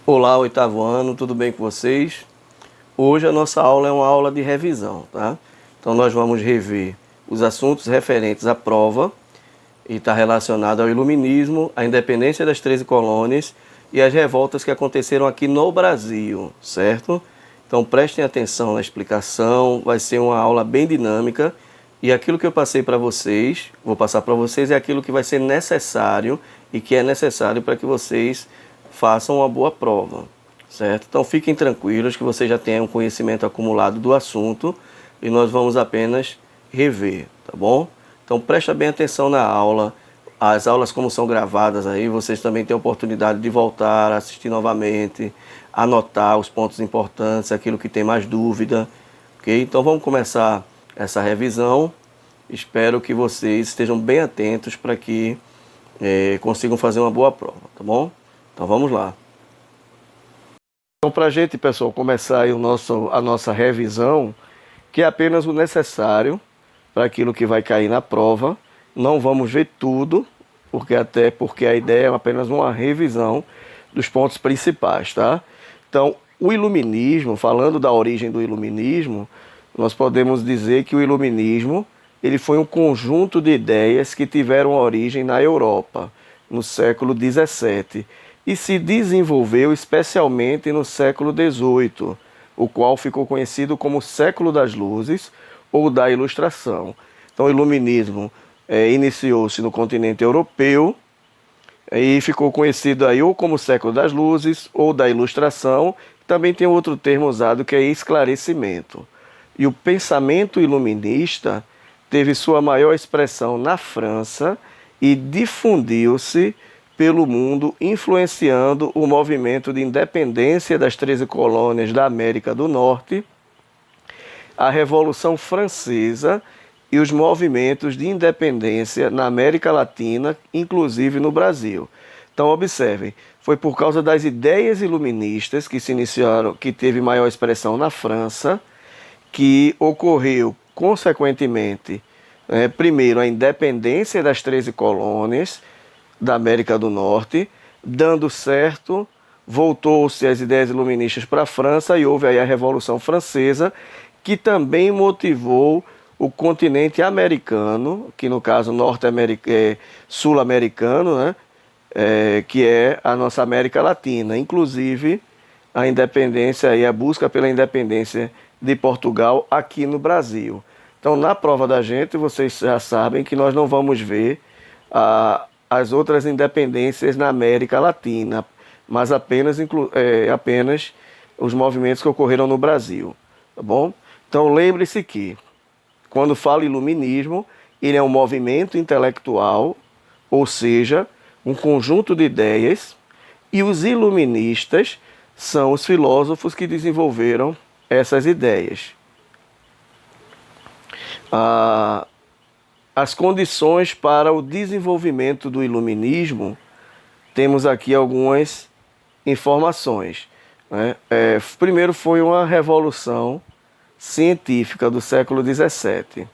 Olá, oitavo ano, tudo bem com vocês? Hoje a nossa aula é uma aula de revisão, tá? Então nós vamos rever os assuntos referentes à prova e está relacionado ao iluminismo, à independência das 13 colônias e as revoltas que aconteceram aqui no Brasil, certo? Então prestem atenção na explicação, vai ser uma aula bem dinâmica e aquilo que eu passei para vocês, vou passar para vocês é aquilo que vai ser necessário e que é necessário para que vocês façam uma boa prova, certo? Então fiquem tranquilos que vocês já têm um conhecimento acumulado do assunto e nós vamos apenas rever, tá bom? Então presta bem atenção na aula. As aulas, como são gravadas aí, vocês também têm a oportunidade de voltar, assistir novamente, anotar os pontos importantes, aquilo que tem mais dúvida, ok? Então vamos começar essa revisão. Espero que vocês estejam bem atentos para que consigam fazer uma boa prova, tá bom? Então vamos lá. Então para a gente, pessoal, começar aí a nossa revisão, que é apenas o necessário para aquilo que vai cair na prova. Não vamos ver tudo, porque a ideia é apenas uma revisão dos pontos principais, tá? Então, o iluminismo, falando da origem do iluminismo, nós podemos dizer que o iluminismo ele foi um conjunto de ideias que tiveram origem na Europa, no século XVII, e se desenvolveu especialmente no século XVIII, o qual ficou conhecido como século das luzes ou da ilustração. Então o iluminismo iniciou-se no continente europeu e ficou conhecido aí ou como século das luzes ou da ilustração. Também tem outro termo usado que é esclarecimento. E o pensamento iluminista teve sua maior expressão na França e difundiu-se pelo mundo, influenciando o movimento de independência das 13 colônias da América do Norte, a Revolução Francesa e os movimentos de independência na América Latina, inclusive no Brasil. Então observem, foi por causa das ideias iluministas que se iniciaram, que teve maior expressão na França, que ocorreu consequentemente, primeiro a independência das 13 colônias da América do Norte, dando certo, voltou-se as ideias iluministas para a França e houve aí a Revolução Francesa, que também motivou o continente americano, que no caso sul-americano, né? Que é a nossa América Latina, inclusive a independência e a busca pela independência de Portugal aqui no Brasil. Então, na prova da gente, vocês já sabem que nós não vamos ver as outras independências na América Latina, mas apenas os movimentos que ocorreram no Brasil, tá bom? Então lembre-se que, quando fala iluminismo, ele é um movimento intelectual, ou seja, um conjunto de ideias, e os iluministas são os filósofos que desenvolveram essas ideias. As condições para o desenvolvimento do iluminismo, temos aqui algumas informações, né? Primeiro foi uma revolução científica do século XVII.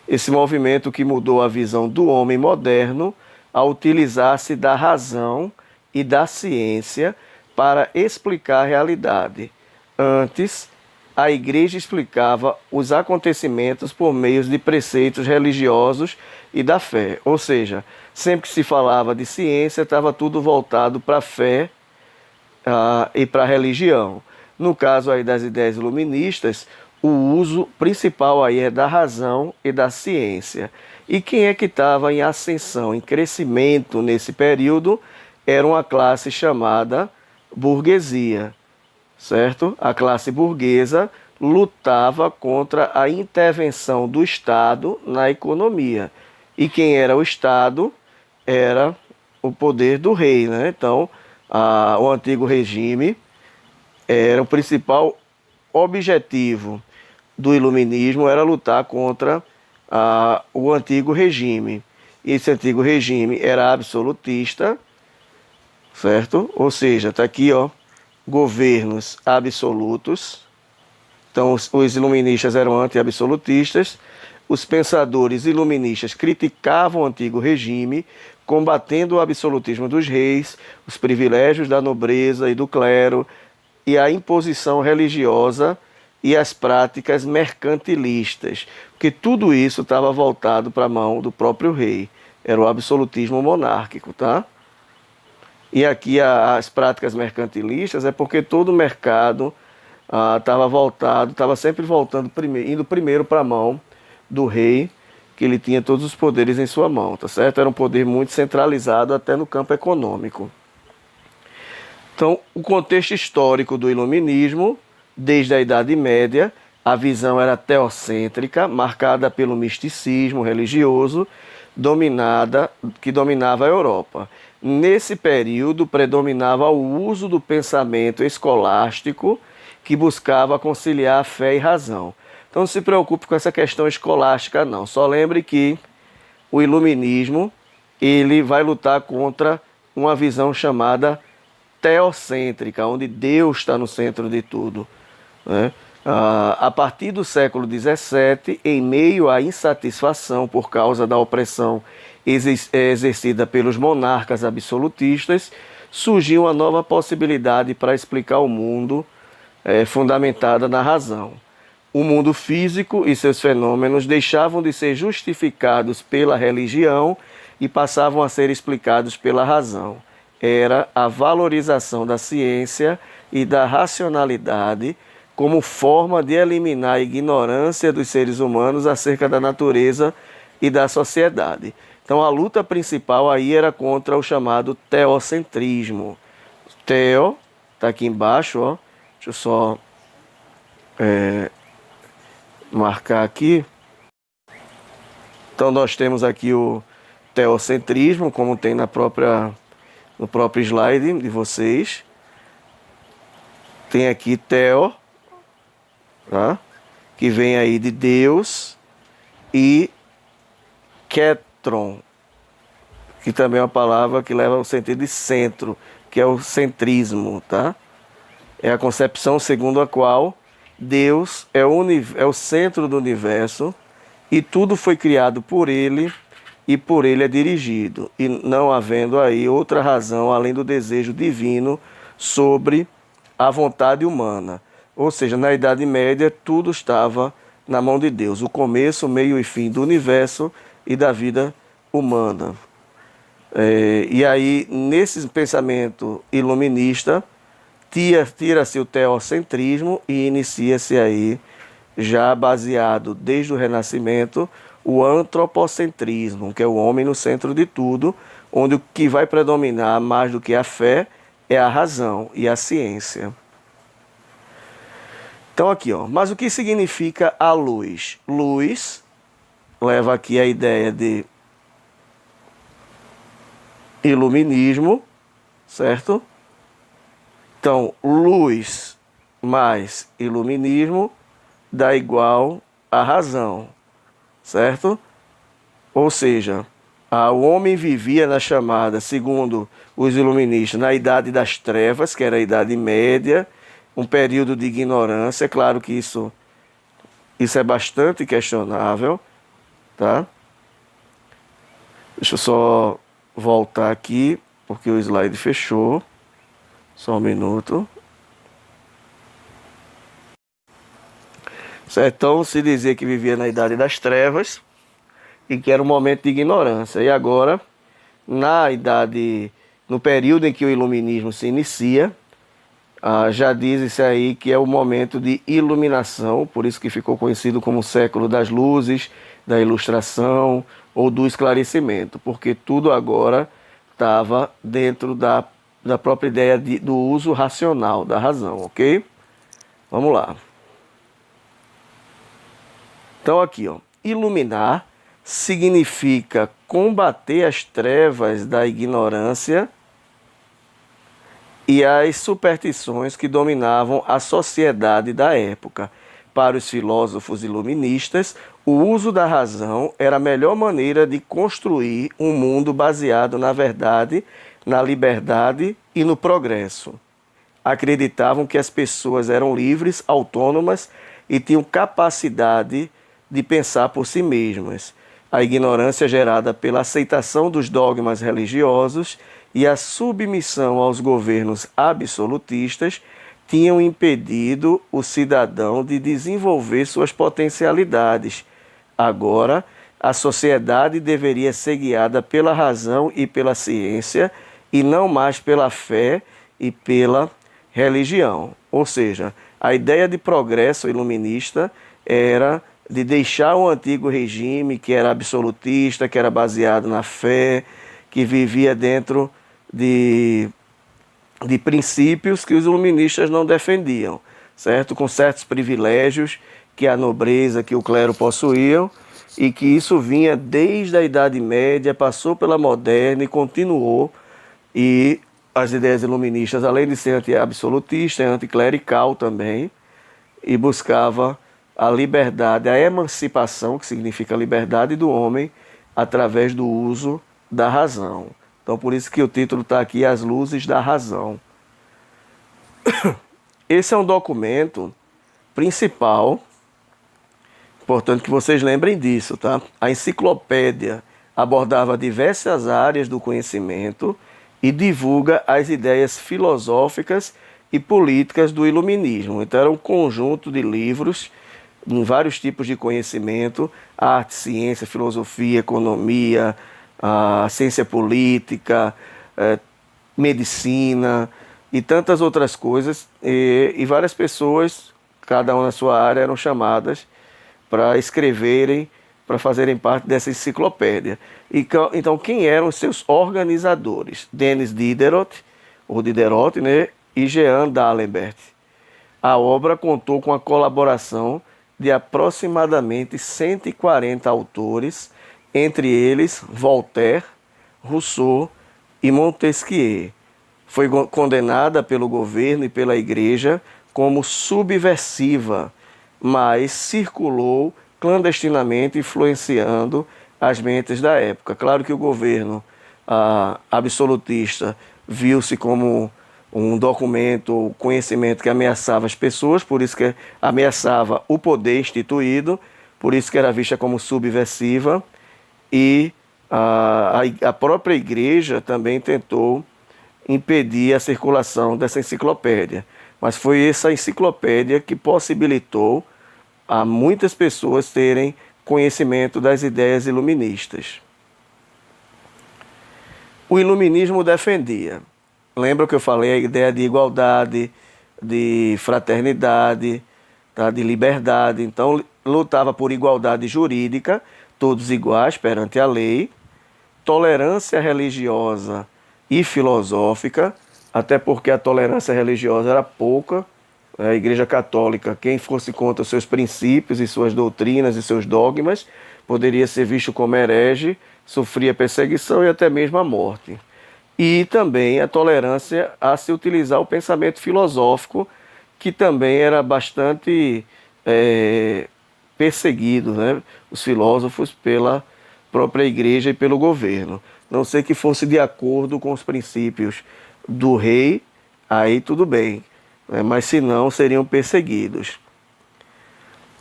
Esse movimento que mudou a visão do homem moderno a utilizar-se da razão e da ciência para explicar a realidade. Antes, a igreja explicava os acontecimentos por meio de preceitos religiosos e da fé. Ou seja, sempre que se falava de ciência, estava tudo voltado para a fé e para a religião. No caso aí das ideias iluministas, o uso principal aí é da razão e da ciência. E quem é que estava em ascensão, em crescimento nesse período, era uma classe chamada burguesia. Certo? A classe burguesa lutava contra a intervenção do Estado na economia. E quem era o Estado era o poder do rei, né? Então, o antigo regime era o principal objetivo do iluminismo, era lutar contra o antigo regime. E esse antigo regime era absolutista, certo? Ou seja, está aqui, ó, governos absolutos. Então os iluministas eram anti-absolutistas. Os pensadores iluministas criticavam o antigo regime combatendo o absolutismo dos reis, os privilégios da nobreza e do clero e a imposição religiosa e as práticas mercantilistas, porque tudo isso estava voltado para a mão do próprio rei. Era o absolutismo monárquico, tá? E aqui as práticas mercantilistas é porque todo o mercado estava sempre voltando indo primeiro para a mão do rei, que ele tinha todos os poderes em sua mão, tá certo? Era um poder muito centralizado até no campo econômico. Então, o contexto histórico do iluminismo, desde a Idade Média, a visão era teocêntrica, marcada pelo misticismo religioso, que dominava a Europa. Nesse período, predominava o uso do pensamento escolástico, que buscava conciliar a fé e razão. Então, não se preocupe com essa questão escolástica, não. Só lembre que o iluminismo ele vai lutar contra uma visão chamada teocêntrica, onde Deus está no centro de tudo, né? A partir do século XVII, em meio à insatisfação por causa da opressão exercida pelos monarcas absolutistas, surgiu uma nova possibilidade para explicar o mundo, fundamentada na razão. O mundo físico e seus fenômenos deixavam de ser justificados pela religião e passavam a ser explicados pela razão. Era a valorização da ciência e da racionalidade como forma de eliminar a ignorância dos seres humanos acerca da natureza e da sociedade. Então a luta principal aí era contra o chamado teocentrismo. Teo, está aqui embaixo, ó. Deixa eu só marcar aqui. Então nós temos aqui o teocentrismo, como tem no próprio slide de vocês. Tem aqui teo, tá? Que vem aí de Deus, e ketron, que também é uma palavra que leva ao sentido de centro, que é o centrismo, tá? É a concepção segundo a qual Deus é o centro do universo e tudo foi criado por Ele e por Ele é dirigido, e não havendo aí outra razão além do desejo divino sobre a vontade humana. Ou seja, na Idade Média tudo estava na mão de Deus, o começo, meio e fim do universo e da vida humana. E aí, nesse pensamento iluminista, tira-se o teocentrismo e inicia-se aí, já baseado desde o Renascimento, o antropocentrismo, que é o homem no centro de tudo, onde o que vai predominar mais do que a fé é a razão e a ciência. Então aqui, ó, mas o que significa a luz? Luz leva aqui a ideia de iluminismo, certo? Então, luz mais iluminismo dá igual a razão, certo? Ou seja, o homem vivia na chamada, segundo os iluministas, na Idade das Trevas, que era a Idade Média, um período de ignorância. É claro que isso é bastante questionável, tá? Deixa eu só voltar aqui, porque o slide fechou. Só um minuto. Certo? Então se dizia que vivia na Idade das Trevas e que era um momento de ignorância. E agora, no período em que o iluminismo se inicia, já diz-se aí que é o momento de iluminação, por isso que ficou conhecido como o século das luzes, da ilustração ou do esclarecimento, porque tudo agora estava dentro da própria ideia do uso racional, da razão, ok? Vamos lá. Então aqui, ó, iluminar significa combater as trevas da ignorância e as superstições que dominavam a sociedade da época. Para os filósofos iluministas, o uso da razão era a melhor maneira de construir um mundo baseado na verdade, na liberdade e no progresso. Acreditavam que as pessoas eram livres, autônomas e tinham capacidade de pensar por si mesmas. a ignorância gerada pela aceitação dos dogmas religiosos e a submissão aos governos absolutistas tinham impedido o cidadão de desenvolver suas potencialidades. Agora, a sociedade deveria ser guiada pela razão e pela ciência e não mais pela fé e pela religião. Ou seja, a ideia de progresso iluminista era de deixar o antigo regime, que era absolutista, que era baseado na fé, que vivia dentro de princípios que os iluministas não defendiam, certo? Com certos privilégios que a nobreza, que o clero possuíam, e que isso vinha desde a Idade Média, passou pela Moderna e continuou. E as ideias iluministas, além de ser anti-absolutista, é anticlerical também, e buscava a liberdade, a emancipação, que significa a liberdade do homem, através do uso da razão. Então, por isso que o título está aqui, As Luzes da Razão. Esse é um documento principal, importante que vocês lembrem disso, tá? A enciclopédia abordava diversas áreas do conhecimento e divulga as ideias filosóficas e políticas do iluminismo. Então, era um conjunto de livros em vários tipos de conhecimento: arte, ciência, filosofia, economia, a ciência política, medicina e tantas outras coisas. E várias pessoas, cada uma na sua área, eram chamadas para escreverem, para fazerem parte dessa enciclopédia. Então, quem eram os seus organizadores? Denis Diderot, ou Diderot, né? E Jean D'Alembert. A obra contou com a colaboração de aproximadamente 140 autores, entre eles Voltaire, Rousseau e Montesquieu. Foi condenada pelo governo e pela igreja como subversiva, mas circulou clandestinamente, influenciando as mentes da época. Claro que o governo absolutista viu-se como um documento, conhecimento que ameaçava as pessoas, por isso que ameaçava o poder instituído, por isso que era vista como subversiva, e a própria igreja também tentou impedir a circulação dessa enciclopédia. Mas foi essa enciclopédia que possibilitou a muitas pessoas terem conhecimento das ideias iluministas. O iluminismo defendia, lembra que eu falei, a ideia de igualdade, de fraternidade, tá? De liberdade. Então, lutava por igualdade jurídica, todos iguais perante a lei, tolerância religiosa e filosófica, até porque a tolerância religiosa era pouca. A Igreja Católica, quem fosse contra os seus princípios e suas doutrinas e seus dogmas, poderia ser visto como herege, sofria perseguição e até mesmo a morte. E também a tolerância a se utilizar o pensamento filosófico, que também era bastante perseguido, né? Os filósofos pela própria igreja e pelo governo. Não sei que fosse de acordo com os princípios do rei, aí tudo bem, né? Mas se não, seriam perseguidos.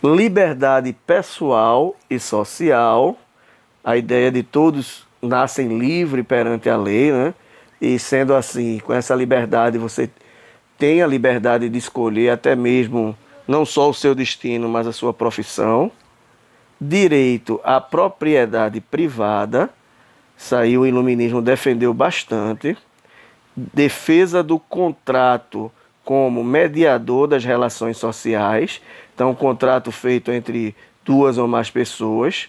Liberdade pessoal e social, a ideia de todos nascem livres perante a lei, né? E sendo assim, com essa liberdade, você tem a liberdade de escolher até mesmo não só o seu destino, mas a sua profissão. Direito à propriedade privada, isso aí o iluminismo defendeu bastante. Defesa do contrato como mediador das relações sociais, então um contrato feito entre duas ou mais pessoas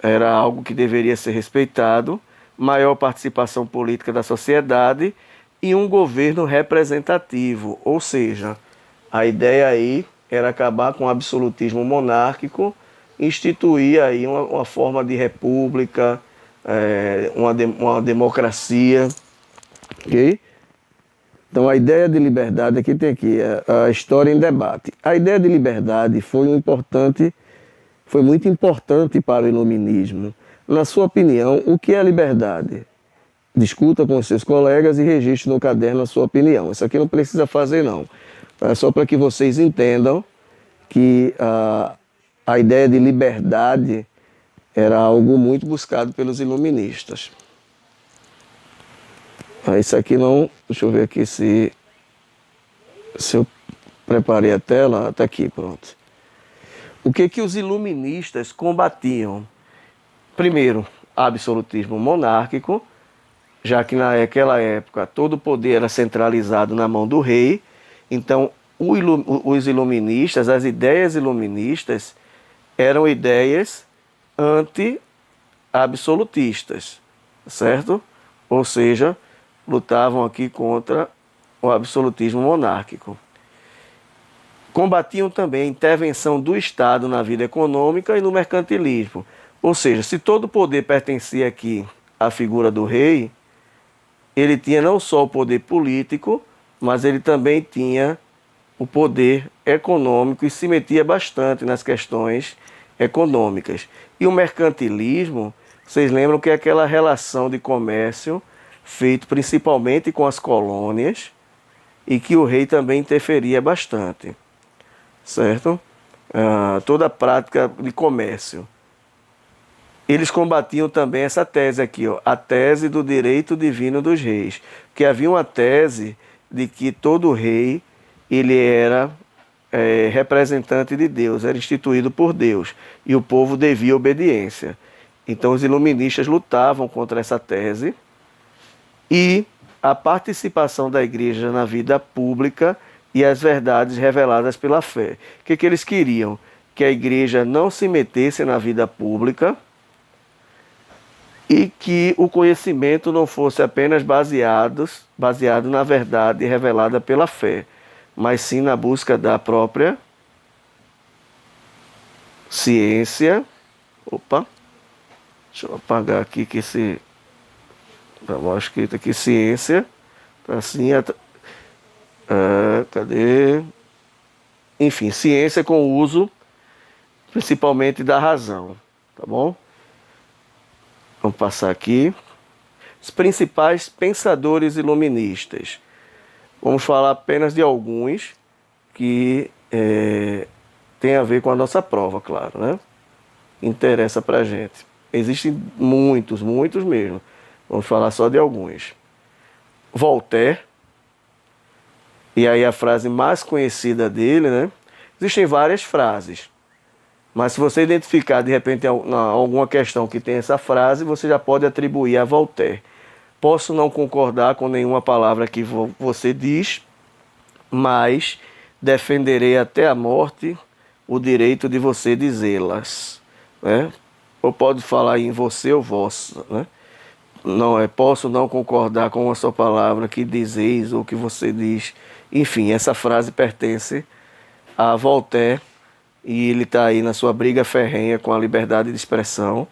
era algo que deveria ser respeitado. Maior participação política da sociedade e um governo representativo, ou seja, a ideia aí era acabar com o absolutismo monárquico, instituir aí uma forma de república, uma democracia, ok? Então a ideia de liberdade, aqui tem a história em debate. A ideia de liberdade foi muito importante para o iluminismo. Na sua opinião, o que é liberdade? Discuta com os seus colegas e registre no caderno a sua opinião. Isso aqui não precisa fazer, não. É só para que vocês entendam que a ideia de liberdade era algo muito buscado pelos iluministas. Isso aqui não... Deixa eu ver aqui se eu preparei a tela. Está aqui, pronto. O que os iluministas combatiam? Primeiro, absolutismo monárquico, já que naquela época todo o poder era centralizado na mão do rei. Então, os iluministas, as ideias iluministas, eram ideias anti-absolutistas, certo? Ou seja, lutavam aqui contra o absolutismo monárquico. Combatiam também a intervenção do Estado na vida econômica e no mercantilismo. Ou seja, se todo o poder pertencia aqui à figura do rei, ele tinha não só o poder político, mas ele também tinha o poder econômico e se metia bastante nas questões econômicas. E o mercantilismo, vocês lembram que é aquela relação de comércio feito principalmente com as colônias e que o rei também interferia bastante, certo? Toda a prática de comércio. Eles combatiam também essa tese aqui, ó, a tese do direito divino dos reis, que havia uma tese de que todo rei ele era representante de Deus, era instituído por Deus, e o povo devia obediência. Então os iluministas lutavam contra essa tese e a participação da igreja na vida pública e as verdades reveladas pela fé. O que eles queriam? Que a igreja não se metesse na vida pública e que o conhecimento não fosse apenas baseado na verdade revelada pela fé, mas sim na busca da própria ciência. Opa, deixa eu apagar aqui que esse... Está mal escrito aqui, ciência. Assim, cadê? Enfim, ciência com o uso principalmente da razão, tá bom? Vamos passar aqui. Os principais pensadores iluministas. Vamos falar apenas de alguns que tem a ver com a nossa prova, claro, né? Interessa pra gente. Existem muitos, muitos mesmo. Vamos falar só de alguns. Voltaire. E aí a frase mais conhecida dele, né? Existem várias frases. Mas se você identificar de repente alguma questão que tem essa frase, você já pode atribuir a Voltaire. Posso não concordar com nenhuma palavra que você diz, mas defenderei até a morte o direito de você dizê-las, né? Ou pode falar em você ou vossa, né? Posso não concordar com a sua palavra que dizeis ou que você diz. Enfim, essa frase pertence a Voltaire e ele está aí na sua briga ferrenha com a liberdade de expressão,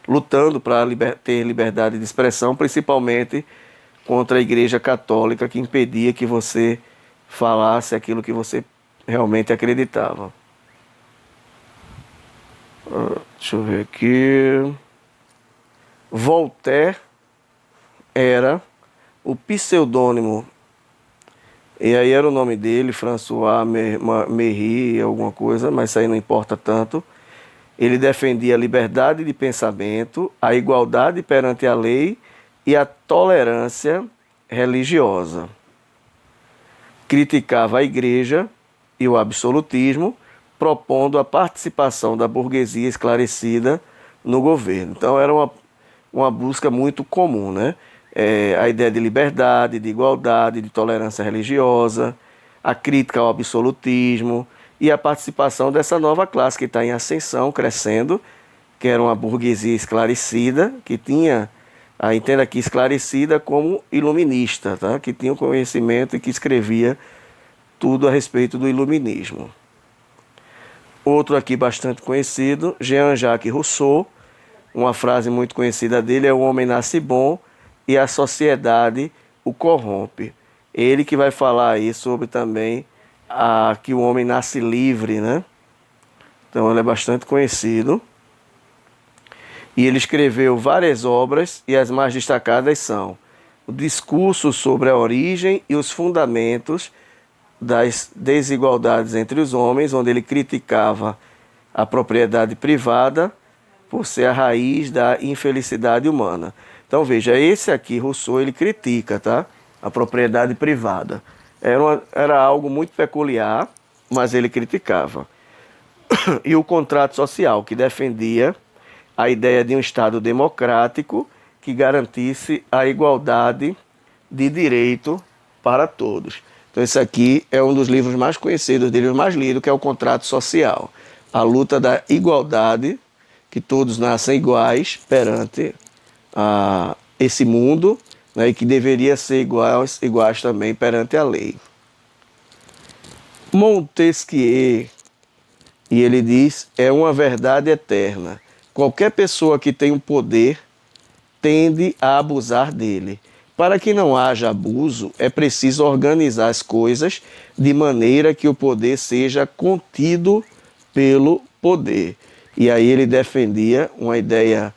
lutando para ter liberdade de expressão, principalmente contra a Igreja Católica que impedia que você falasse aquilo que você realmente acreditava. Deixa eu ver aqui. Voltaire era o pseudônimo, e aí era o nome dele, François Méry, alguma coisa, mas isso aí não importa tanto. Ele defendia a liberdade de pensamento, a igualdade perante a lei e a tolerância religiosa. Criticava a igreja e o absolutismo, propondo a participação da burguesia esclarecida no governo. Então era uma busca muito comum, né? A ideia de liberdade, de igualdade, de tolerância religiosa, a crítica ao absolutismo e a participação dessa nova classe que está em ascensão, crescendo, que era uma burguesia esclarecida, que tinha, entenda aqui, esclarecida como iluminista, tá? Que tinha o conhecimento e que escrevia tudo a respeito do iluminismo. Outro aqui bastante conhecido, Jean-Jacques Rousseau, uma frase muito conhecida dele é: o homem nasce bom e a sociedade o corrompe. Ele que vai falar aí sobre também que o homem nasce livre, né? Então ele é bastante conhecido. E ele escreveu várias obras e as mais destacadas são o Discurso sobre a Origem e os Fundamentos das Desigualdades entre os Homens, onde ele criticava a propriedade privada por ser a raiz da infelicidade humana. Então veja, esse aqui, Rousseau, ele critica, tá? A propriedade privada. Era algo muito peculiar, mas ele criticava. E o contrato social, que defendia a ideia de um Estado democrático que garantisse a igualdade de direito para todos. Então esse aqui é um dos livros mais conhecidos dele, mais lido, que é o Contrato Social. A luta da igualdade, que todos nascem iguais perante esse mundo, né, e que deveria ser iguais também perante a lei. Montesquieu, e ele diz, é uma verdade eterna. Qualquer pessoa que tem um poder tende a abusar dele. Para que não haja abuso, é preciso organizar as coisas de maneira que o poder seja contido pelo poder. E aí ele defendia uma ideia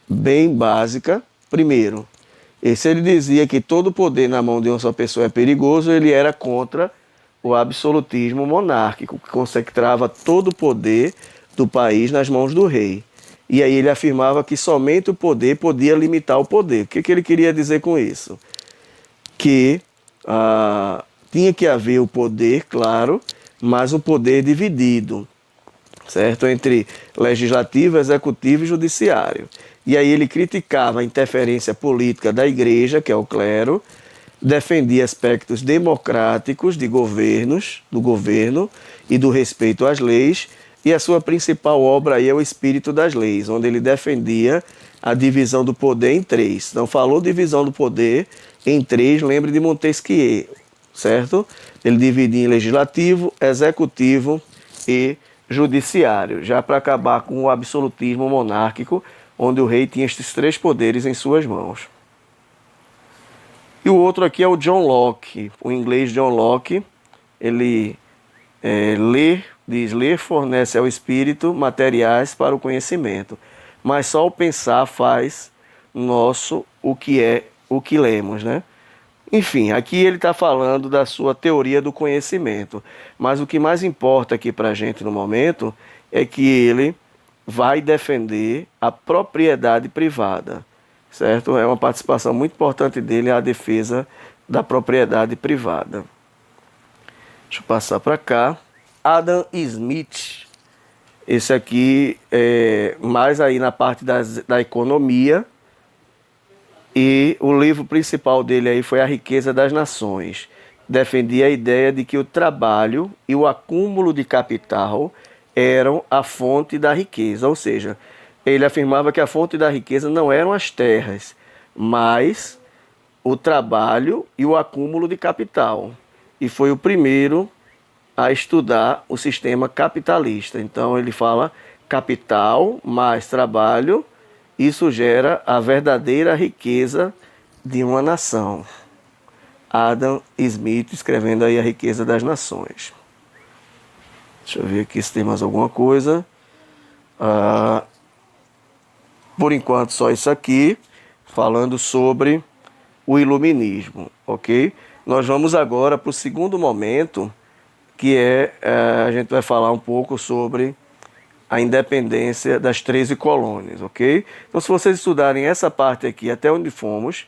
bem básica. Primeiro, se ele dizia que todo poder na mão de uma só pessoa é perigoso, ele era contra o absolutismo monárquico, que concentrava todo o poder do país nas mãos do rei. E aí ele afirmava que somente o poder podia limitar o poder. O que ele queria dizer com isso? Que tinha que haver o poder, claro, mas um poder dividido, certo? Entre legislativo, executivo e judiciário. E aí ele criticava a interferência política da igreja, que é o clero, defendia aspectos democráticos do governo e do respeito às leis, e a sua principal obra aí é o Espírito das Leis, onde ele defendia a divisão do poder em três. Não falou divisão do poder em três, lembre de Montesquieu, certo? Ele dividia em legislativo, executivo e judiciário, já para acabar com o absolutismo monárquico, onde o rei tinha estes três poderes em suas mãos. E o outro aqui é o John Locke, o inglês John Locke. Ele diz, ler fornece ao espírito materiais para o conhecimento, mas só o pensar faz nosso o que lemos, né? Enfim, aqui ele está falando da sua teoria do conhecimento, mas o que mais importa aqui para a gente no momento é que ele vai defender a propriedade privada, certo? É uma participação muito importante dele a defesa da propriedade privada. Deixa eu passar para cá. Adam Smith, esse aqui é mais aí na parte da economia, e o livro principal dele aí foi A Riqueza das Nações. Defendia a ideia de que o trabalho e o acúmulo de capital eram a fonte da riqueza, ou seja, ele afirmava que a fonte da riqueza não eram as terras, mas o trabalho e o acúmulo de capital. E foi o primeiro a estudar o sistema capitalista. Então ele fala capital mais trabalho, isso gera a verdadeira riqueza de uma nação. Adam Smith escrevendo aí A Riqueza das Nações. Deixa eu ver aqui se tem mais alguma coisa. Por enquanto só isso aqui, falando sobre o iluminismo, ok? Nós vamos agora para o segundo momento, que a gente vai falar um pouco sobre a independência das 13 colônias, ok? Então, se vocês estudarem essa parte aqui até onde fomos,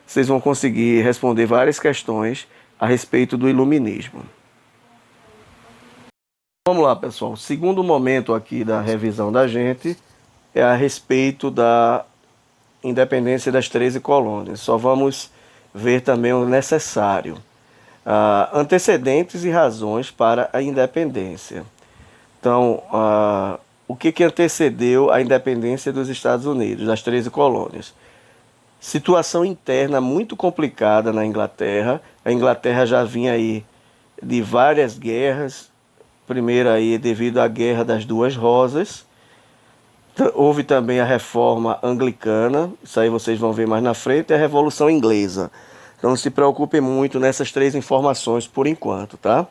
vocês vão conseguir responder várias questões a respeito do iluminismo. Vamos lá, pessoal. O segundo momento aqui da revisão da gente é a respeito da independência das 13 colônias. Só vamos ver também o necessário. Antecedentes e razões para a independência. Então, o que antecedeu a independência dos Estados Unidos, das 13 colônias? Situação interna muito complicada na Inglaterra. A Inglaterra já vinha aí de várias guerras. Primeiro aí devido à Guerra das Duas Rosas. Houve também a Reforma Anglicana, isso aí vocês vão ver mais na frente, e a Revolução Inglesa. Então não se preocupem muito nessas três informações por enquanto, tá?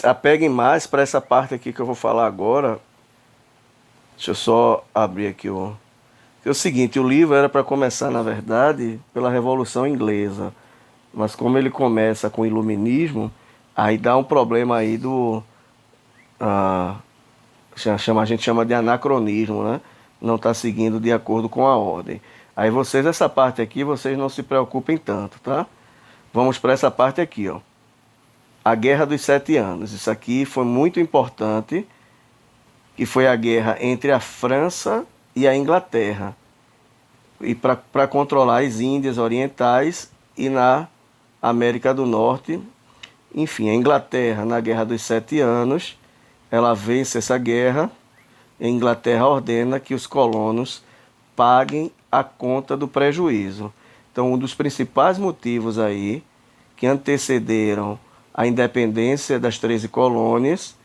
Apeguem mais para essa parte aqui que eu vou falar agora. Deixa eu só abrir aqui é o seguinte, o livro era para começar, na verdade, pela Revolução Inglesa. Mas como ele começa com o Iluminismo, aí dá um problema aí a gente chama de anacronismo, né? Não está seguindo de acordo com a ordem. Aí vocês, essa parte aqui, vocês não se preocupem tanto, tá? Vamos para essa parte aqui, ó. A Guerra dos 7 Anos. Isso aqui foi muito importante, que foi a guerra entre a França e a Inglaterra, e para controlar as Índias Orientais e na América do Norte. Enfim, a Inglaterra, na Guerra dos 7 Anos, ela vence essa guerra. A Inglaterra ordena que os colonos paguem a conta do prejuízo. Então, um dos principais motivos aí que antecederam a independência das 13 colônias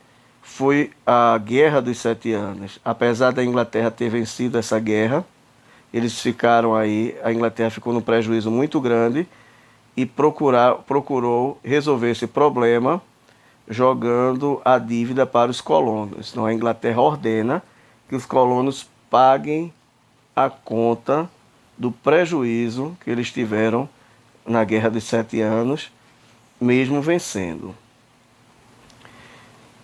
foi a Guerra dos 7 Anos. Apesar da Inglaterra ter vencido essa guerra, eles ficaram aí, a Inglaterra ficou num prejuízo muito grande e procurou resolver esse problema jogando a dívida para os colonos. Então a Inglaterra ordena que os colonos paguem a conta do prejuízo que eles tiveram na Guerra dos 7 Anos, mesmo vencendo.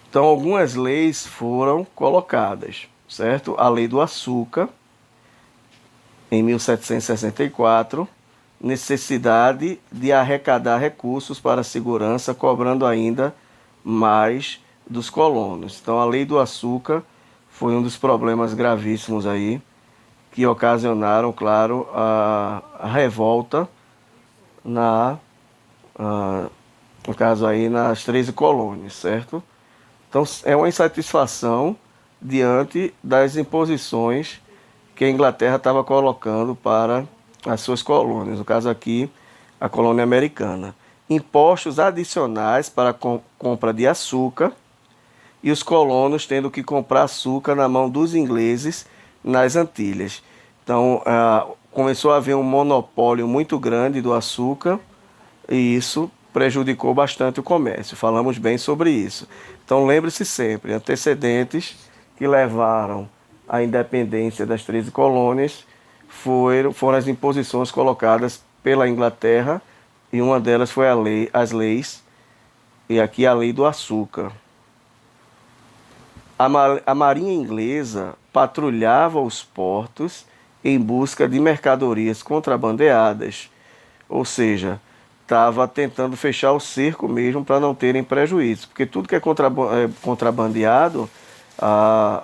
Então algumas leis foram colocadas, certo? A Lei do Açúcar, em 1764, necessidade de arrecadar recursos para a segurança, cobrando ainda mais dos colonos. Então a Lei do Açúcar foi um dos problemas gravíssimos aí, que ocasionaram, claro, a revolta no caso aí, nas 13 colônias, certo? Então é uma insatisfação diante das imposições que a Inglaterra estava colocando para as suas colônias, no caso aqui, a colônia americana. Impostos adicionais para a compra de açúcar, e os colonos tendo que comprar açúcar na mão dos ingleses nas Antilhas. Então, começou a haver um monopólio muito grande do açúcar, e isso prejudicou bastante o comércio. Falamos bem sobre isso. Então, lembre-se sempre, antecedentes que levaram à independência das 13 colônias foram as imposições colocadas pela Inglaterra, e uma delas foi as leis, e aqui a Lei do Açúcar. A Marinha Inglesa patrulhava os portos em busca de mercadorias contrabandeadas, ou seja, estava tentando fechar o cerco mesmo para não terem prejuízo, porque tudo que é contrabandeado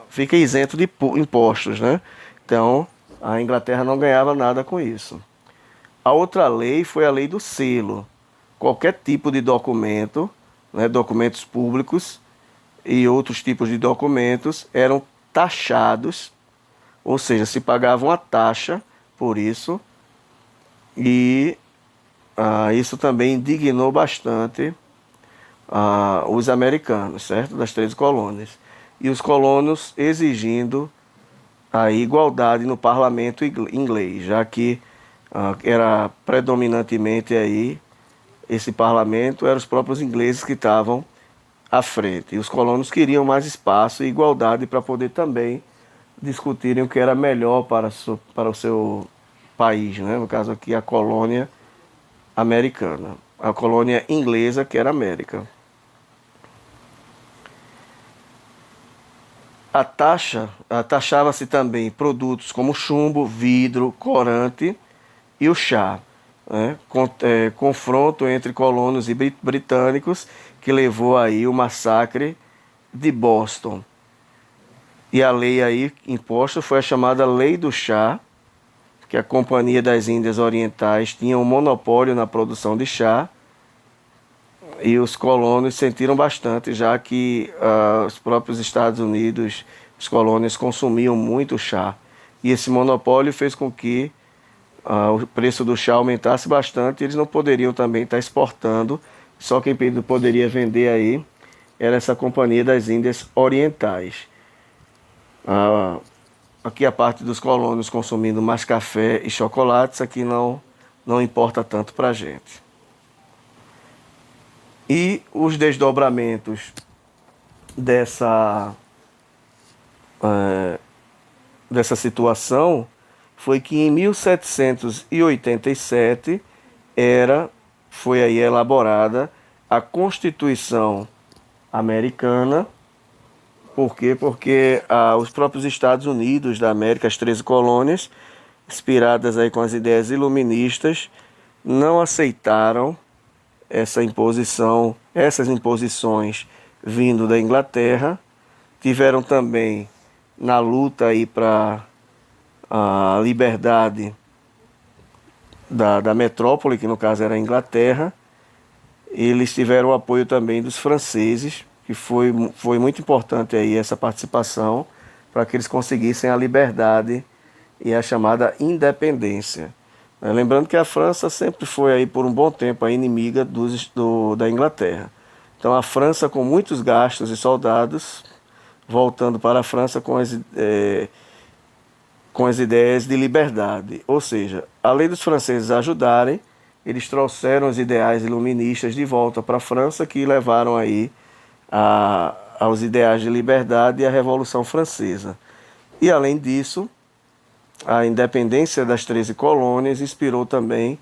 fica isento de impostos, né? Então, a Inglaterra não ganhava nada com isso. A outra lei foi a Lei do Selo. Qualquer tipo de documento, né, documentos públicos e outros tipos de documentos eram taxados, ou seja, se pagava uma taxa por isso, e isso também indignou bastante os americanos, certo? Das 13 colônias. E os colonos exigindo a igualdade no parlamento inglês, já que era predominantemente aí, esse parlamento eram os próprios ingleses que estavam à frente. E os colonos queriam mais espaço e igualdade para poder também discutirem o que era melhor para o seu país, né? No caso aqui, a colônia americana, a colônia inglesa, que era a América. Taxava-se também produtos como chumbo, vidro, corante e o chá. Né? Confronto entre colonos e britânicos que levou aí o massacre de Boston. E a lei aí imposta foi a chamada Lei do Chá, que a Companhia das Índias Orientais tinha um monopólio na produção de chá, e os colonos sentiram bastante, já que os próprios Estados Unidos, os colônios consumiam muito chá. E esse monopólio fez com que o preço do chá aumentasse bastante, e eles não poderiam também estar exportando, só quem poderia vender aí era essa Companhia das Índias Orientais. Aqui a parte dos colonos consumindo mais café e chocolate, isso aqui não importa tanto para a gente. E os desdobramentos dessa situação foi que em 1787 foi aí elaborada a Constituição Americana, Por quê? Porque os próprios Estados Unidos da América, as 13 colônias, inspiradas aí com as ideias iluministas, não aceitaram essas imposições vindo da Inglaterra. Tiveram também na luta aí para a liberdade da metrópole, que no caso era a Inglaterra. Eles tiveram o apoio também dos franceses, que foi muito importante aí essa participação para que eles conseguissem a liberdade e a chamada independência. Lembrando que a França sempre foi aí por um bom tempo a inimiga da Inglaterra. Então a França, com muitos gastos e soldados, voltando para a França com as ideias de liberdade. Ou seja, além dos franceses ajudarem, eles trouxeram os ideais iluministas de volta para a França, que levaram aí aos ideais de liberdade e à Revolução Francesa. E além disso, a independência das 13 colônias inspirou também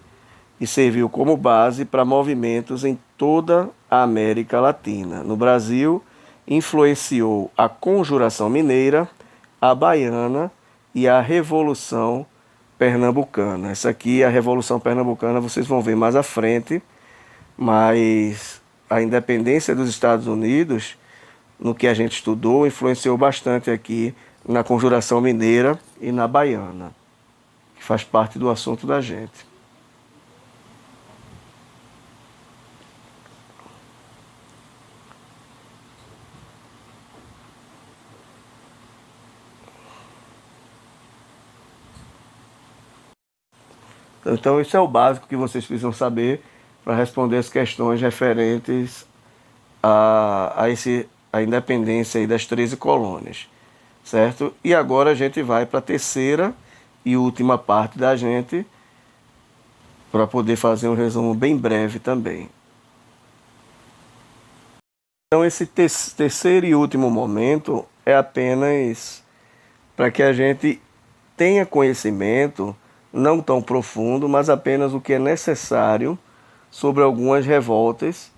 e serviu como base para movimentos em toda a América Latina. No Brasil, influenciou a Conjuração Mineira, a Baiana e a Revolução Pernambucana. Essa aqui, a Revolução Pernambucana, vocês vão ver mais à frente, mas a independência dos Estados Unidos, no que a gente estudou, influenciou bastante aqui na Conjuração Mineira e na Baiana, que faz parte do assunto da gente. Então, isso é o básico que vocês precisam saber para responder as questões referentes a independência aí das 13 colônias, certo? E agora a gente vai para a terceira e última parte da gente, para poder fazer um resumo bem breve também. Então, esse terceiro e último momento é apenas para que a gente tenha conhecimento, não tão profundo, mas apenas o que é necessário sobre algumas revoltas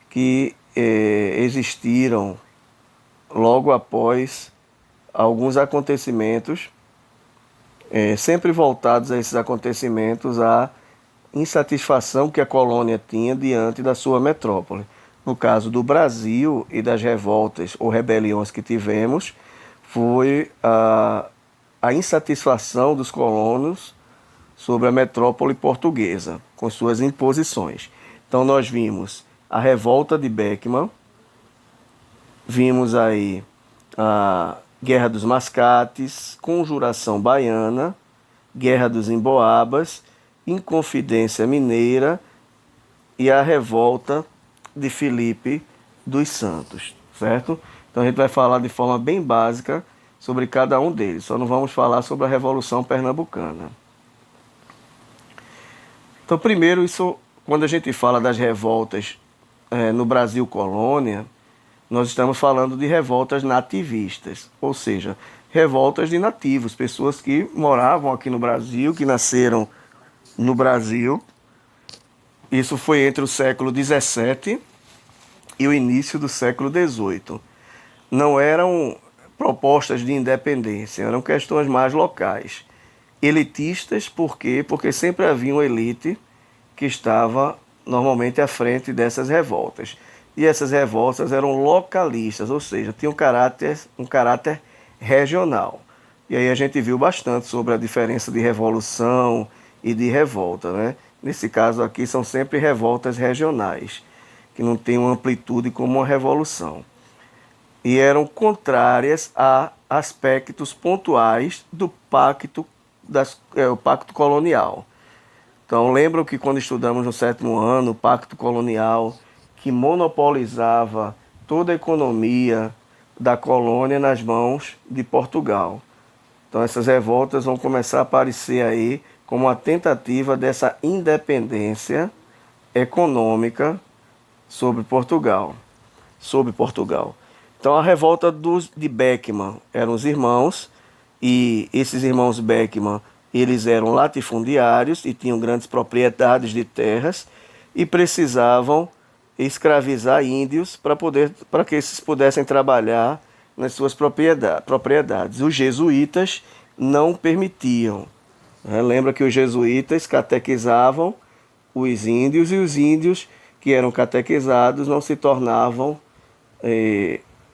que existiram logo após alguns acontecimentos, sempre voltados a esses acontecimentos, à insatisfação que a colônia tinha diante da sua metrópole. No caso do Brasil e das revoltas ou rebeliões que tivemos, foi a insatisfação dos colonos sobre a metrópole portuguesa, com suas imposições. Então nós vimos a revolta de Beckman, vimos aí a Guerra dos Mascates, Conjuração Baiana, Guerra dos Emboabas, Inconfidência Mineira e a revolta de Filipe dos Santos, certo? Então a gente vai falar de forma bem básica sobre cada um deles, só não vamos falar sobre a Revolução Pernambucana. Então, primeiro, quando a gente fala das revoltas no Brasil colônia, nós estamos falando de revoltas nativistas, ou seja, revoltas de nativos, pessoas que moravam aqui no Brasil, que nasceram no Brasil. Isso foi entre o século XVII e o início do século XVIII. Não eram propostas de independência, eram questões mais locais. Elitistas, por quê? Porque sempre havia uma elite que estava normalmente à frente dessas revoltas. E essas revoltas eram localistas, ou seja, tinham um caráter regional. E aí a gente viu bastante sobre a diferença de revolução e de revolta, né? Nesse caso aqui são sempre revoltas regionais, que não têm uma amplitude como uma revolução. E eram contrárias a aspectos pontuais do pacto colonial. Então, lembram que quando estudamos no 7º ano, o pacto colonial, que monopolizava toda a economia da colônia nas mãos de Portugal. Então, essas revoltas vão começar a aparecer aí como uma tentativa dessa independência econômica sobre Portugal. Então, a revolta de Beckman eram os irmãos, e esses irmãos Beckman, eles eram latifundiários e tinham grandes propriedades de terras e precisavam escravizar índios para que esses pudessem trabalhar nas suas propriedades. Os jesuítas não permitiam. Lembra que os jesuítas catequizavam os índios, e os índios que eram catequizados não se tornavam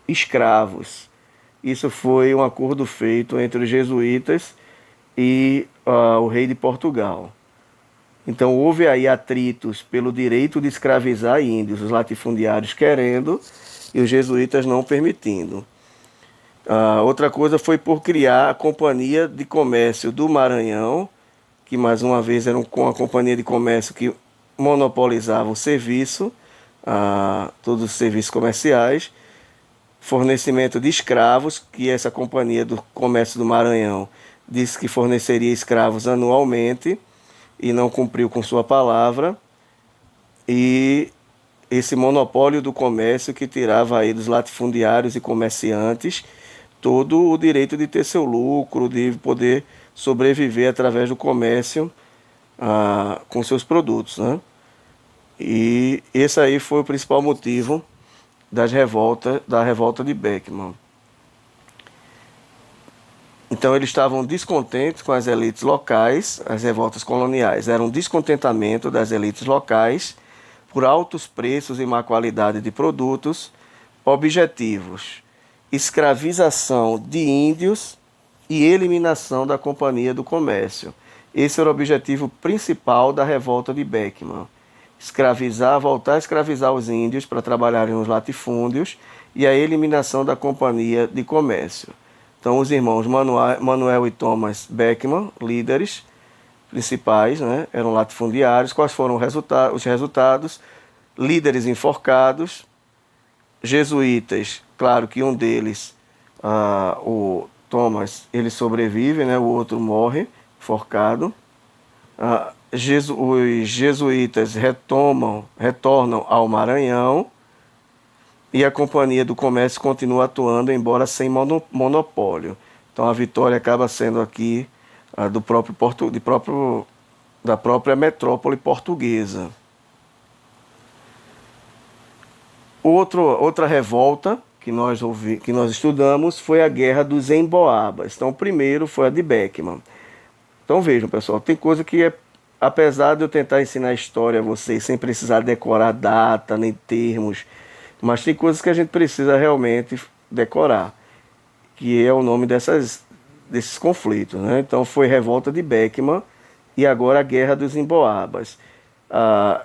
escravos. Isso foi um acordo feito entre os jesuítas e o rei de Portugal. Então houve aí atritos pelo direito de escravizar índios, os latifundiários querendo e os jesuítas não permitindo. Outra coisa foi por criar a Companhia de Comércio do Maranhão, que mais uma vez era com a Companhia de Comércio que monopolizava o serviço, todos os serviços comerciais, fornecimento de escravos, que essa Companhia do Comércio do Maranhão disse que forneceria escravos anualmente e não cumpriu com sua palavra, e esse monopólio do comércio que tirava aí dos latifundiários e comerciantes todo o direito de ter seu lucro, de poder sobreviver através do comércio com seus produtos, né? E esse aí foi o principal motivo da revolta de Beckmann. Então eles estavam descontentes com as elites locais, as revoltas coloniais. Era um descontentamento das elites locais por altos preços e má qualidade de produtos, objetivos: escravização de índios e eliminação da Companhia do Comércio. Esse era o objetivo principal da revolta de Beckmann. Voltar a escravizar os índios para trabalharem nos latifúndios e a eliminação da Companhia de Comércio. Então os irmãos Manuel e Thomas Beckmann, líderes principais, né, eram latifundiários. Quais foram os resultados? Líderes enforcados, jesuítas, claro que um deles, o Thomas, ele sobrevive, né, o outro morre enforcado. Os jesuítas retornam ao Maranhão e a Companhia do Comércio continua atuando, embora sem monopólio. Então a vitória acaba sendo aqui da própria metrópole portuguesa. Outra revolta que nós estudamos foi a Guerra dos Emboabas. Então o primeiro foi a de Beckmann. Então vejam, pessoal, tem coisa que apesar de eu tentar ensinar história a vocês sem precisar decorar data nem termos, mas tem coisas que a gente precisa realmente decorar, que é o nome desses conflitos, né? Então foi Revolta de Beckmann e agora a Guerra dos Emboabas.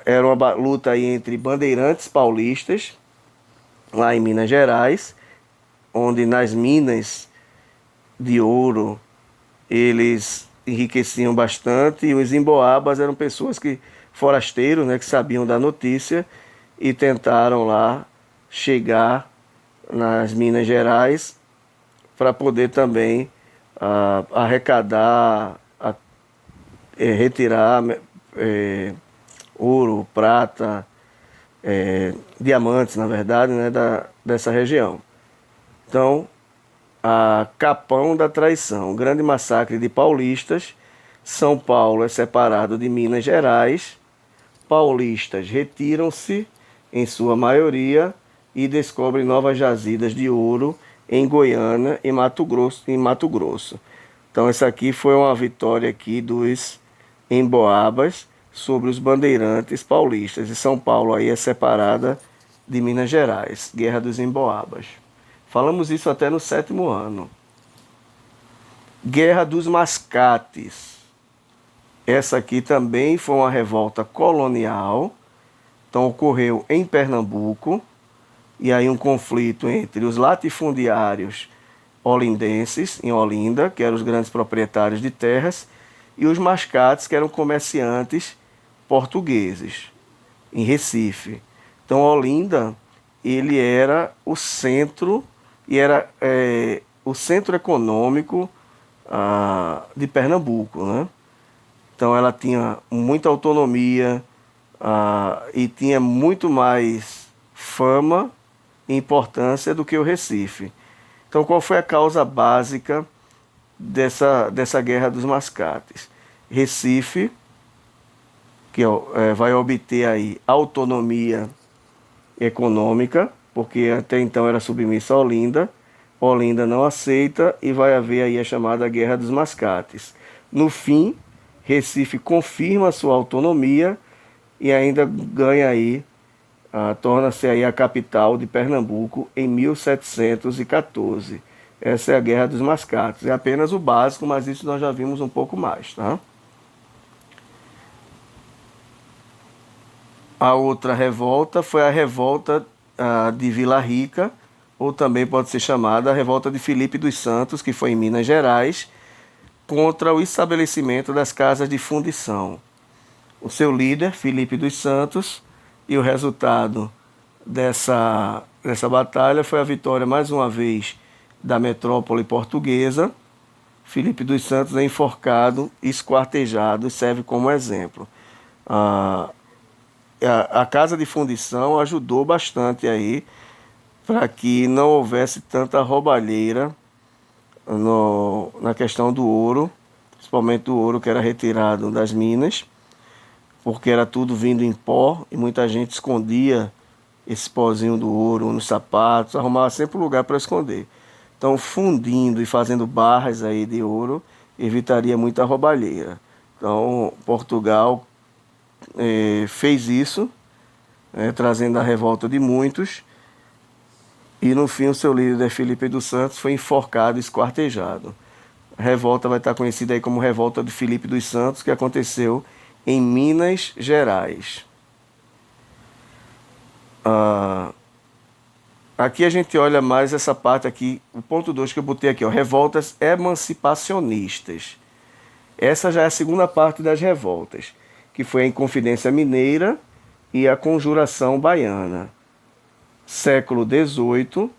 Era uma luta aí entre bandeirantes paulistas, lá em Minas Gerais, onde nas minas de ouro eles enriqueciam bastante, e os emboabas eram pessoas forasteiros, né, que sabiam da notícia e tentaram lá chegar nas Minas Gerais para poder também arrecadar, retirar ouro, prata, diamantes, na verdade, né, dessa região. Então, Capão da Traição, grande massacre de paulistas. São Paulo é separado de Minas Gerais. Paulistas retiram-se, em sua maioria, e descobrem novas jazidas de ouro em Goiânia e Mato Grosso. Então essa aqui foi uma vitória aqui dos emboabas sobre os bandeirantes paulistas. E São Paulo aí é separada de Minas Gerais. Guerra dos Emboabas. Falamos isso até no 7º ano. Guerra dos Mascates. Essa aqui também foi uma revolta colonial. Então ocorreu em Pernambuco. E aí um conflito entre os latifundiários olindenses, em Olinda, que eram os grandes proprietários de terras, e os mascates, que eram comerciantes portugueses, em Recife. Então Olinda, ele era o centro, e era o centro econômico de Pernambuco, né? Então ela tinha muita autonomia e tinha muito mais fama e importância do que o Recife. Então qual foi a causa básica dessa Guerra dos Mascates? Recife, que vai obter aí autonomia econômica, porque até então era submissa a Olinda. Olinda não aceita e vai haver aí a chamada Guerra dos Mascates. No fim, Recife confirma sua autonomia e ainda ganha aí, torna-se aí a capital de Pernambuco em 1714. Essa é a Guerra dos Mascates. É apenas o básico, mas isso nós já vimos um pouco mais, tá? A outra revolta foi a revolta de Vila Rica, ou também pode ser chamada a revolta de Filipe dos Santos, que foi em Minas Gerais, contra o estabelecimento das casas de fundição. O seu líder, Filipe dos Santos, e o resultado dessa batalha foi a vitória, mais uma vez, da metrópole portuguesa. Filipe dos Santos é enforcado, esquartejado, e serve como exemplo. A casa de fundição ajudou bastante aí para que não houvesse tanta roubalheira na questão do ouro, principalmente do ouro que era retirado das minas, porque era tudo vindo em pó e muita gente escondia esse pozinho do ouro nos sapatos, arrumava sempre um lugar para esconder. Então, fundindo e fazendo barras aí de ouro evitaria muita roubalheira. Então, Portugal fez isso, trazendo a revolta de muitos, e no fim o seu líder Filipe dos Santos foi enforcado e esquartejado. A revolta vai estar conhecida aí como Revolta de Filipe dos Santos, que aconteceu em Minas Gerais. Aqui a gente olha mais essa parte aqui, o ponto 2 que eu botei aqui, revoltas emancipacionistas. Essa já é a segunda parte das revoltas, que foi a Inconfidência Mineira e a Conjuração Baiana. Século XVIII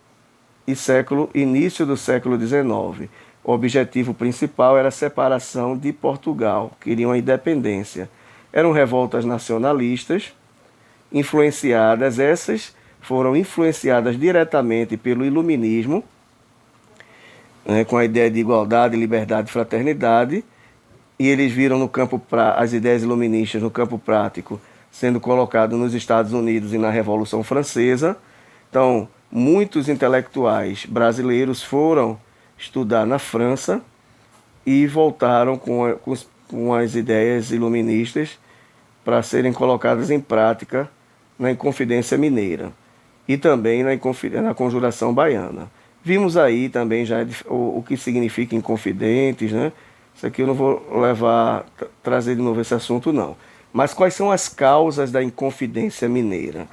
e início do século XIX. O objetivo principal era a separação de Portugal, queriam a independência. Eram revoltas nacionalistas, essas foram influenciadas diretamente pelo iluminismo, com a ideia de igualdade, liberdade e fraternidade, e eles viram no campo as ideias iluministas no campo prático sendo colocado nos Estados Unidos e na Revolução Francesa. Então, muitos intelectuais brasileiros foram estudar na França e voltaram com as ideias iluministas para serem colocadas em prática na Inconfidência Mineira e também na Conjuração Baiana. Vimos aí também já o que significa inconfidentes, né? Isso aqui eu não vou trazer de novo esse assunto, não. Mas quais são as causas da Inconfidência Mineira?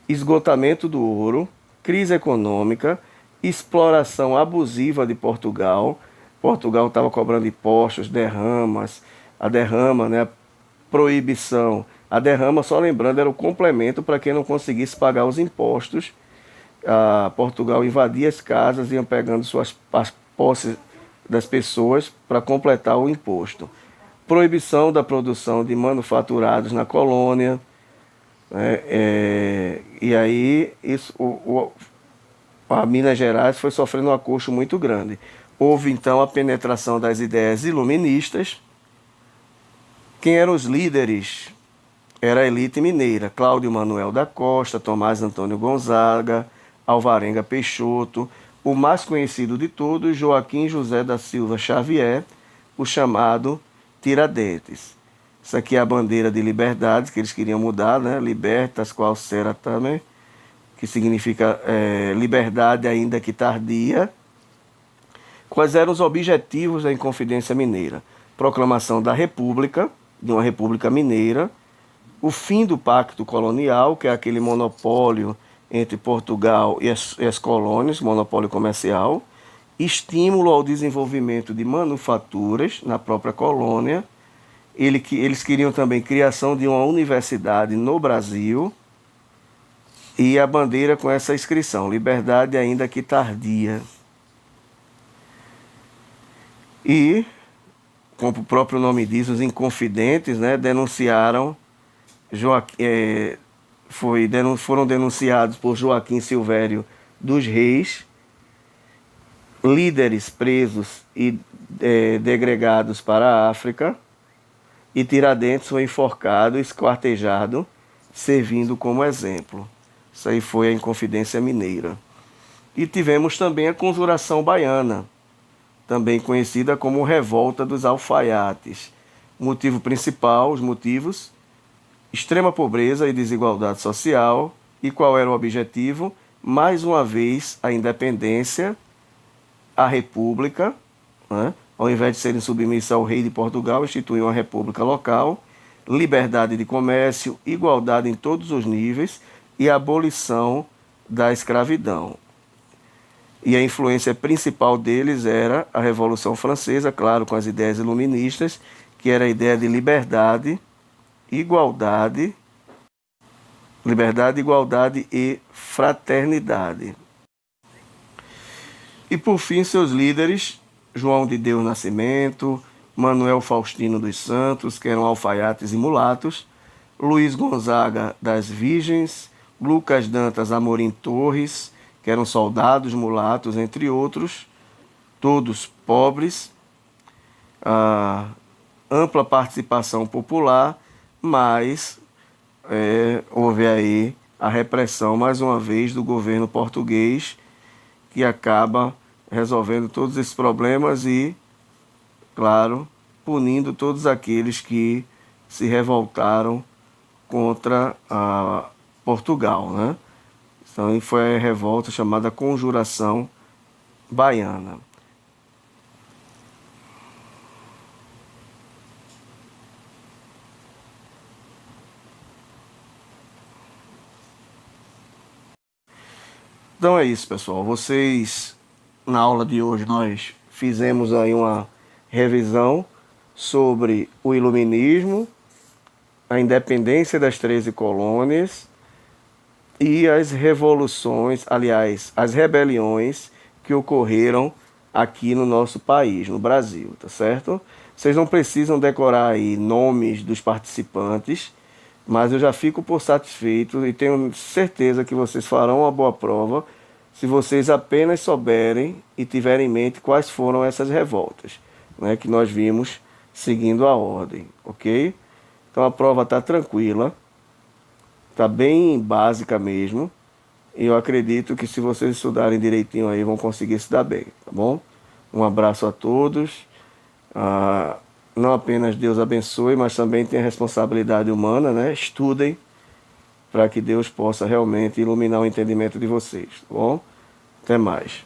Esgotamento do ouro, crise econômica, exploração abusiva de Portugal. Portugal estava cobrando impostos, derramas, a derrama, né, a proibição. A derrama, só lembrando, era o complemento para quem não conseguisse pagar os impostos. Portugal invadia as casas e iam pegando as posses das pessoas para completar o imposto. Proibição da produção de manufaturados na colônia. E aí a Minas Gerais foi sofrendo um acocho muito grande. Houve então a penetração das ideias iluministas. Quem eram os líderes? Era a elite mineira: Cláudio Manuel da Costa, Tomás Antônio Gonzaga, Alvarenga Peixoto, o mais conhecido de todos, Joaquim José da Silva Xavier, o chamado Tiradentes. Isso aqui é a bandeira de liberdade que eles queriam mudar, né? Libertas qual será também, que significa liberdade ainda que tardia. Quais eram os objetivos da Inconfidência Mineira? Proclamação da República, de uma República Mineira, o fim do pacto colonial, que é aquele monopólio entre Portugal e as colônias, monopólio comercial, estímulo ao desenvolvimento de manufaturas na própria colônia. Eles queriam também criação de uma universidade no Brasil e a bandeira com essa inscrição: liberdade ainda que tardia. E, como o próprio nome diz, os inconfidentes, né, denunciaram foram denunciados por Joaquim Silvério dos Reis, líderes presos e degregados para a África, e Tiradentes foi enforcado, esquartejado, servindo como exemplo. Isso aí foi a Inconfidência Mineira. E tivemos também a Conjuração Baiana, também conhecida como Revolta dos Alfaiates. O motivo principal, os motivos: extrema pobreza e desigualdade social. E qual era o objetivo? Mais uma vez, a independência, a república, né? Ao invés de serem submissas ao rei de Portugal, instituíam uma república local, liberdade de comércio, igualdade em todos os níveis e abolição da escravidão. E a influência principal deles era a Revolução Francesa, claro, com as ideias iluministas, que era a ideia de liberdade, igualdade e fraternidade. E por fim, seus líderes, João de Deus Nascimento, Manuel Faustino dos Santos, que eram alfaiates e mulatos, Luiz Gonzaga das Virgens, Lucas Dantas Amorim Torres, que eram soldados mulatos, entre outros, todos pobres, ampla participação popular, mas houve aí a repressão, mais uma vez, do governo português, que acaba resolvendo todos esses problemas e, claro, punindo todos aqueles que se revoltaram contra Portugal, né? Então, foi a revolta chamada Conjuração Baiana. Então é isso, pessoal. Na aula de hoje, nós fizemos aí uma revisão sobre o iluminismo, a independência das 13 colônias e as revoluções, aliás, as rebeliões que ocorreram aqui no nosso país, no Brasil, tá certo? Vocês não precisam decorar aí nomes dos participantes, mas eu já fico por satisfeito e tenho certeza que vocês farão uma boa prova se vocês apenas souberem e tiverem em mente quais foram essas revoltas, né, que nós vimos seguindo a ordem, ok? Então a prova está tranquila, está bem básica mesmo, e eu acredito que se vocês estudarem direitinho aí vão conseguir se dar bem, tá bom? Um abraço a todos. Não apenas Deus abençoe, mas também tem a responsabilidade humana, né? Estudem para que Deus possa realmente iluminar o entendimento de vocês, tá bom? Até mais.